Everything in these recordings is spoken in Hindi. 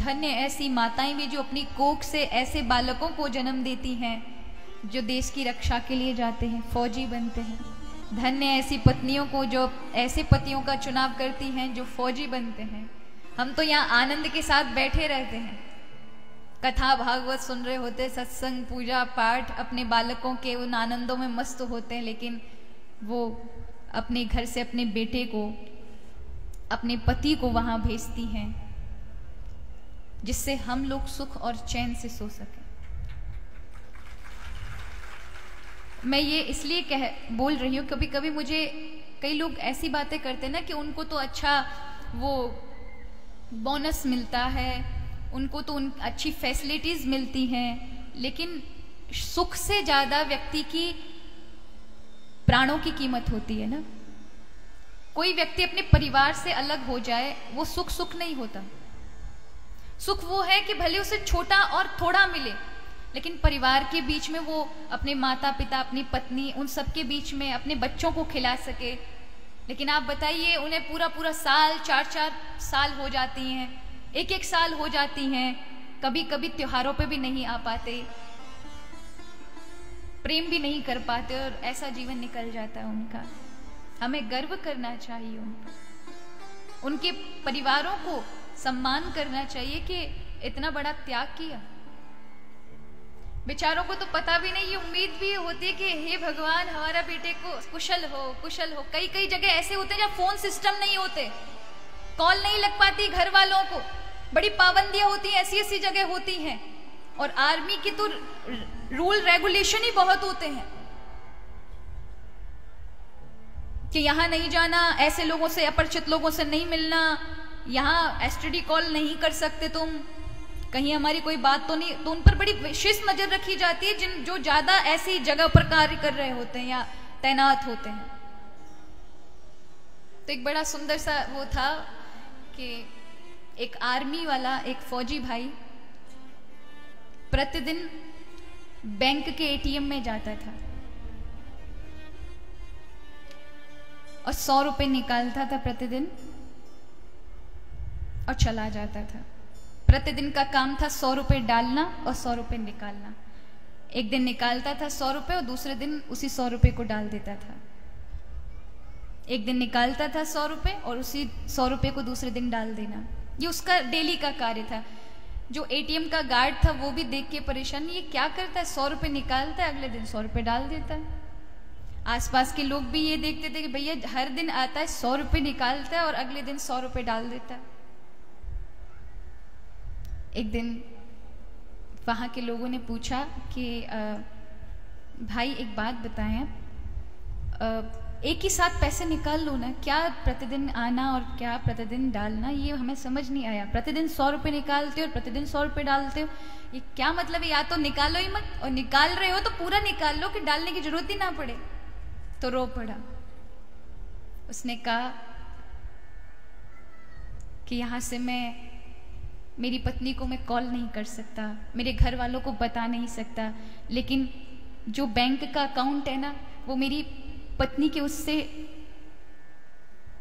धन्य ऐसी माताएं भी जो अपनी कोख से ऐसे बालकों को जन्म देती हैं जो देश की रक्षा के लिए जाते हैं, फौजी बनते हैं। धन्य ऐसी पत्नियों को जो ऐसे पतियों का चुनाव करती हैं जो फौजी बनते हैं। हम तो यहाँ आनंद के साथ बैठे रहते हैं, कथा भागवत सुन रहे होते, सत्संग पूजा पाठ, अपने बालकों के उन आनंदों में मस्त होते हैं, लेकिन वो अपने घर से अपने बेटे को, अपने पति को वहां भेजती हैं जिससे हम लोग सुख और चैन से सो सकें। मैं ये इसलिए बोल रही हूँ, कभी कभी मुझे कई लोग ऐसी बातें करते हैं ना कि उनको तो अच्छा वो बोनस मिलता है, उनको तो अच्छी फैसिलिटीज मिलती हैं, लेकिन सुख से ज्यादा व्यक्ति की प्राणों की कीमत होती है ना। कोई व्यक्ति अपने परिवार से अलग हो जाए, वो सुख नहीं होता। सुख वो है कि भले उसे छोटा और थोड़ा मिले, लेकिन परिवार के बीच में वो अपने माता पिता, अपनी पत्नी, उन सब के बीच में अपने बच्चों को खिला सके। लेकिन आप बताइए, उन्हें पूरा साल, 4 साल हो जाती हैं, 1 साल हो जाती हैं, कभी कभी त्योहारों पे भी नहीं आ पाते, प्रेम भी नहीं कर पाते, और ऐसा जीवन निकल जाता है उनका। हमें गर्व करना चाहिए उन पर, उनके परिवारों को सम्मान करना चाहिए कि इतना बड़ा त्याग किया। बेचारों को तो पता भी नहीं, ये उम्मीद भी होती है कि हे भगवान हमारा बेटे को कुशल हो। कई जगह ऐसे होते हैं जहाँ फोन सिस्टम नहीं होते, कॉल नहीं लग पाती घर वालों को, बड़ी पाबंदियां होती हैं, ऐसी जगह होती हैं। और आर्मी की तो रूल रेगुलेशन ही बहुत होते हैं कि यहाँ नहीं जाना, ऐसे लोगों से, अपरिचित लोगों से नहीं मिलना, यहाँ एसटीडी कॉल नहीं कर सकते तुम, कहीं हमारी कोई बात तो नहीं। तो उन पर बड़ी विशेष नजर रखी जाती है जो ज्यादा ऐसी जगह पर कार्य कर रहे होते हैं या तैनात होते हैं। तो एक बड़ा सुंदर सा वो था कि एक आर्मी वाला, एक फौजी भाई प्रतिदिन बैंक के एटीएम में जाता था और 100 रुपए निकालता था प्रतिदिन और चला जाता था। प्रतिदिन का काम था 100 रुपए डालना और 100 रुपए निकालना। एक दिन निकालता था 100 रुपए और दूसरे दिन उसी 100 रुपए को डाल देता था। एक दिन निकालता था 100 रुपए और उसी 100 रुपए को दूसरे दिन डाल देना। ये उसका डेली का कार्य था। जो एटीएम का गार्ड था वो भी देख के परेशान, ये क्या करता है, 100 रुपए निकालता है, अगले दिन 100 रुपए डाल देता है। आसपास के लोग भी ये देखते थे कि भैया हर दिन आता है, 100 रुपए निकालता है और अगले दिन 100 रुपए डाल देता है। एक दिन वहां के लोगों ने पूछा कि भाई एक बात बताएं, एक ही साथ पैसे निकाल लो ना, क्या प्रतिदिन आना और क्या प्रतिदिन डालना, ये हमें समझ नहीं आया। प्रतिदिन 100 रुपए निकालते हो और प्रतिदिन 100 रुपए डालते हो, ये क्या मतलब है? या तो निकालो ही मत, और निकाल रहे हो तो पूरा निकाल लो कि डालने की जरूरत ही ना पड़े। तो रो पड़ा। उसने कहा कि यहां से मैं मेरी पत्नी को मैं कॉल नहीं कर सकता, मेरे घर वालों को बता नहीं सकता, लेकिन जो बैंक का अकाउंट है ना वो मेरी पत्नी के उससे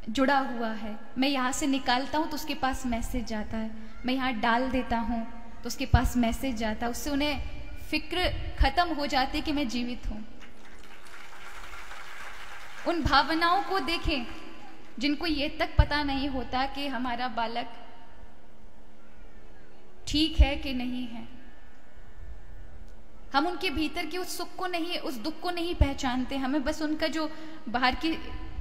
जुड़ा हुआ है। मैं यहाँ से निकालता हूँ तो उसके पास मैसेज जाता है, मैं यहाँ डाल देता हूँ तो उसके पास मैसेज जाता है। उससे उन्हें फिक्र खत्म हो जाती है कि मैं जीवित हूँ। उन भावनाओं को देखें जिनको ये तक पता नहीं होता कि हमारा बालक ठीक है कि नहीं है। हम उनके भीतर की उस सुख को नहीं, उस दुख को नहीं पहचानते। हमें बस उनका जो बाहर की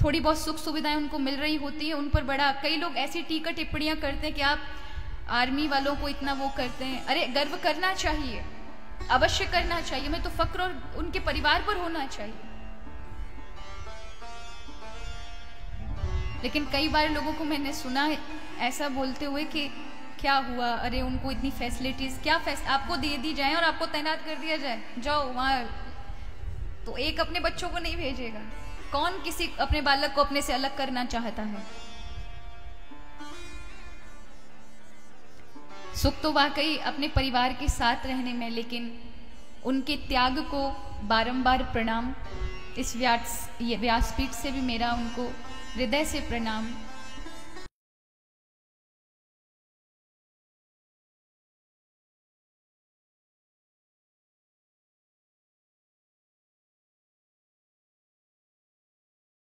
थोड़ी बहुत सुख सुविधाएं उनको मिल रही होती है, उन पर बड़ा, कई लोग ऐसी टीका टिप्पणियां करते हैं कि आप आर्मी वालों को इतना वो करते हैं। अरे गर्व करना चाहिए, अवश्य करना चाहिए, मैं तो फक्र और उनके परिवार पर होना चाहिए। लेकिन कई बार लोगों को मैंने सुना ऐसा बोलते हुए कि क्या हुआ, अरे उनको इतनी फैसिलिटीज, क्या आपको दे दी जाए और आपको तैनात कर दिया जाए, जाओ वहां, तो एक अपने बच्चों को नहीं भेजेगा। कौन किसी अपने बालक को अपने से अलग करना चाहता है? सुख तो वाकई अपने परिवार के साथ रहने में, लेकिन उनके त्याग को बारंबार प्रणाम। इस व्यासपीठ से भी मेरा उनको हृदय से प्रणाम।